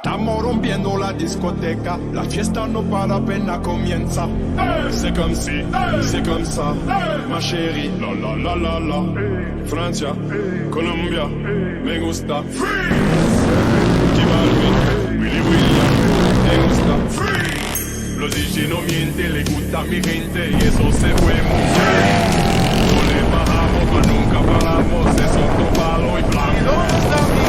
Estamos rompiendo la discoteca, la fiesta no para apenas comienza. C'est comme si, c'est comme ça, ma chérie, la la la la la. Francia, Colombia, me gusta. Freeze! J Balvin, Willy William, me gusta. Freeze! Los DJ no mienten, le gusta a mi gente y eso se fue muy bien. No le bajamos, mas nunca paramos, eso es palo y blanco.